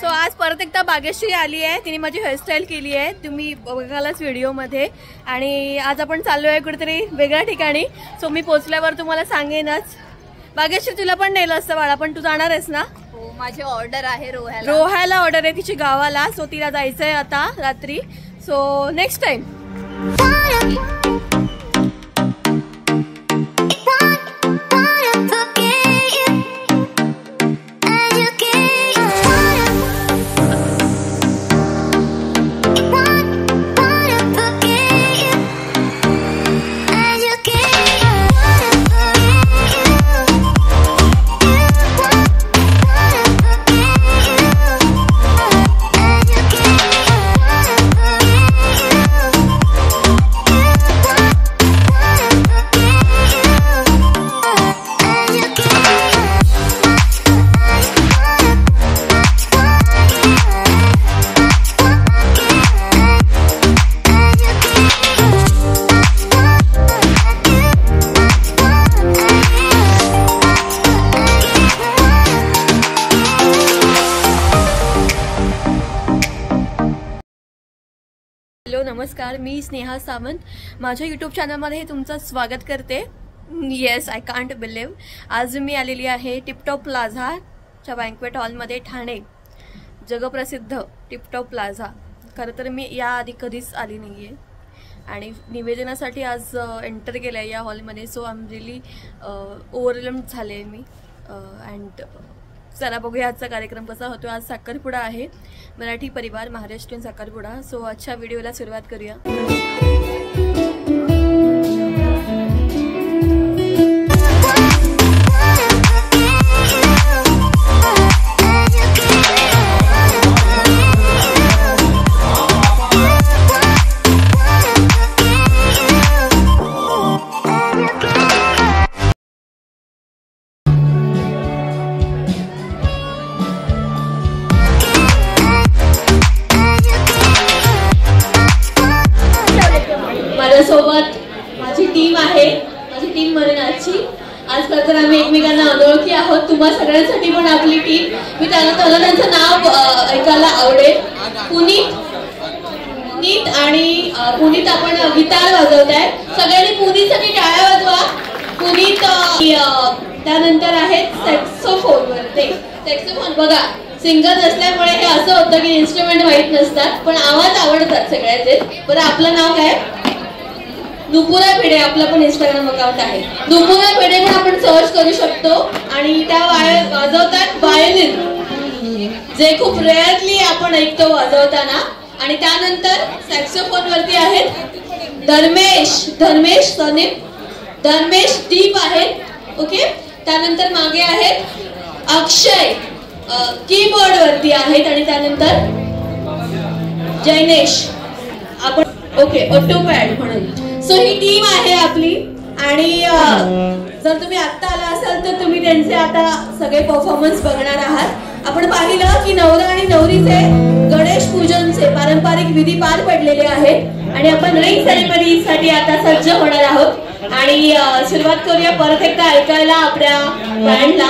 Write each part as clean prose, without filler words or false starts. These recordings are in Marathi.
सो आज परत एकदा बागेश्री आली आहे. तिने माझी हेअरस्टाईल केली आहे, तुम्ही बघालच व्हिडिओमध्ये. आणि आज आपण चाललो आहे कुठेतरी वेगळ्या ठिकाणी. सो मी पोचल्यावर तुम्हाला सांगेनच. बागेश्री तुला पण नेलं असतं बाळा, पण तू जाणार आहेस ना? हो, माझी ऑर्डर आहे रोह्याला ऑर्डर आहे तिची गावाला. सो तिला जायचंय आता रात्री. So next time. हॅलो नमस्कार, मी स्नेहा सावंत. माझ्या यूट्यूब चॅनलमध्ये तुमचं स्वागत करते. Yes, I can't believe. आज मी आलेली आहे टिपटॉप प्लाझाच्या बँक्वेट हॉलमध्ये, ठाणे. जगप्रसिद्ध टिपटॉप प्लाझा. खरं तर मी याआधी कधीच आली नाही आहे आणि निवेदनासाठी आज एंटर केलं आहे या हॉलमध्ये. सो आय एम रिली ओव्हरवेल्म्ड झाले मी. अँड चला बघूया आजचा कार्यक्रम कसा होतो. आज साखरपुडा आहे, मराठी परिवार महाराष्ट्रीयन साखरपुडा. सो आजच्या व्हिडिओला सुरुवात करूया. सोबत माझी टीम आहे, माझी टीम मरीनाची. आज तर आम्ही एकमेकांना अनोळखी आहोत, तुम्हा सगळ्यांसाठी पण आपली टीम. मी त्यांना त्यांचं नाव ऐकायला आवडेल. पुनीत आणि पुनीत आपण गिटार वाजवताय. सगळ्यांनी पुनीतसाठी टाळ्या वाजवा. पुनीत त्यानंतर आहेत सॅक्सोफोन वर. ते सॅक्सोफोन बघा, सिंगर नसल्यामुळे हे असं होतं की इन्स्ट्रुमेंट माहीत नसतात, पण आवाज आवडतात सगळ्याचे. बरं, आपलं नाव काय? नुपुरा भिडे. आपलं पण इंस्टाग्राम अकाउंट आहे, नुपुरा भिडे पण आपण सर्च करू शकतो. आणि त्या वाजवतात व्हायोलिन, जे खूप रेअरली आपण ऐकतो वाजवताना. आणि त्यानंतर सॅक्सोफोन वरती आहेत धर्मेश सनीप, धर्मेश दीप आहेत. ओके, त्यानंतर मागे आहेत अक्षय, कीबोर्ड वरती आहेत. आणि त्यानंतर जैनेश आपण. ओके, ऑटोपॅड म्हणून. सो ही टीम आहे आपली. आणि जर तुम्ही आत्ता आला असाल तर तुम्ही त्यांचे आता सगळे परफॉर्मन्स बघणार आहात. आपण पाहिलं की नवरा आणि नवरीचे गणेश पूजनचे पारंपरिक विधी पार पडलेले आहेत आणि आपण रिंग सेरेमनीसाठी आता सज्ज होणार आहोत. आणि सुरुवात करूया परत एकदा ऐकायला आपल्या बँडला.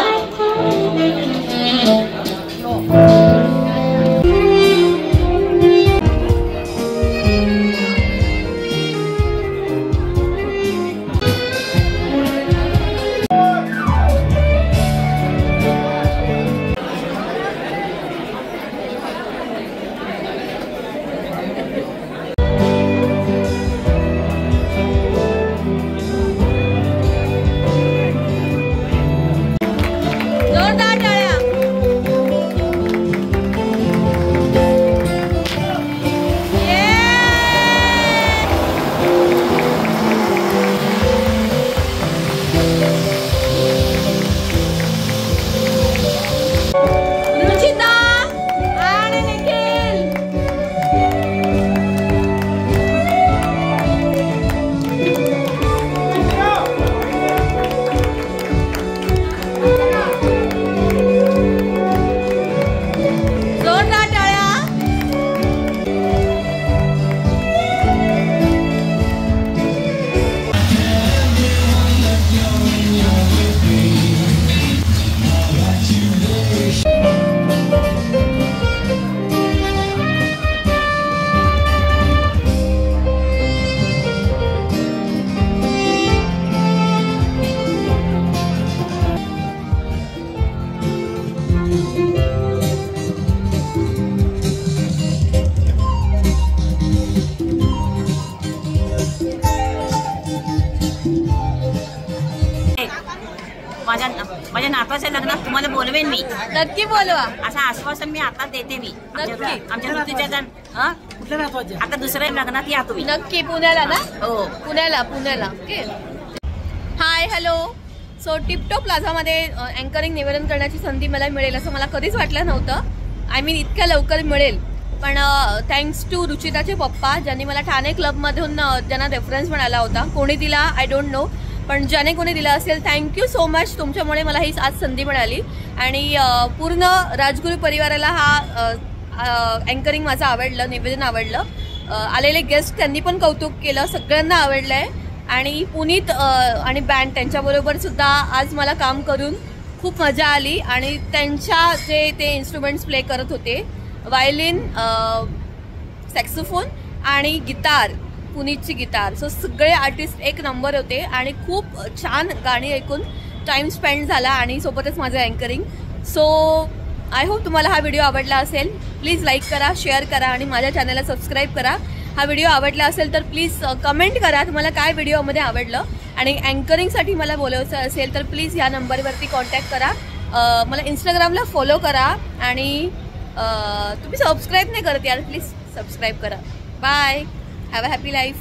लग्नात तुम्हाला बोलवेन मी. नक्की बोलवा असं आश्वासन मी आता देते मी. नक्की. आमच्या ऋतूच्या जण आता दुसऱ्या लग्नात या तुम्ही. नक्की पुण्याला ना. हो पुण्याला okay. Hi hello. So tiptop प्लाझामध्ये अँकरिंग निवेदन करण्याची संधी मला मिळेल असं मला कधीच वाटलं नव्हतं. आय मीन इतक्या लवकर मिळेल. पण थँक्स टू रुचिताचे पप्पा ज्यांनी मला ठाणे क्लबमधून ज्यांना रेफरन्स मिळाला होता. कोणी दिला आय डोंट नो, पण ज्याने कोणी दिला असेल थँक्यू सो मच. तुमच्यामुळे मला ही आज संधी मिळाली आणि पूर्ण राजगुरू परिवाराला हा अँकरिंग माझं आवडलं, निवेदन आवडलं. आलेले गेस्ट त्यांनी पण कौतुक केलं, सगळ्यांना आवडलं आहे. आणि पुनीत आणि बँड त्यांच्याबरोबर सुद्धा आज मला काम करून खूप मजा आली. आणि त्यांच्या जे ते इन्स्ट्रुमेंट्स प्ले करत होते, वायलिन, सॅक्सोफोन आणि गिटार, पुनीतची गिटार, सो सगळे आर्टिस्ट एक नंबर होते आणि खूप छान गाणी ऐकून टाईम स्पेंड झाला आणि सोबतच माझं अँकरिंग. सो आय होप तुम्हाला हा व्हिडिओ आवडला असेल. प्लीज लाईक करा, शेअर करा आणि माझ्या चॅनलला सबस्क्राईब करा. हा व्हिडिओ आवडला असेल तर प्लीज कमेंट करा तुम्हाला काय व्हिडिओमध्ये आवडलं. आणि अँकरिंगसाठी मला बोलायचं असेल तर प्लीज ह्या नंबरवरती कॉन्टॅक्ट करा. मला इंस्टाग्रामला फॉलो करा आणि तुम्ही सबस्क्राईब नाही करत यार, प्लीज सबस्क्राईब करा. Bye. Have a happy life.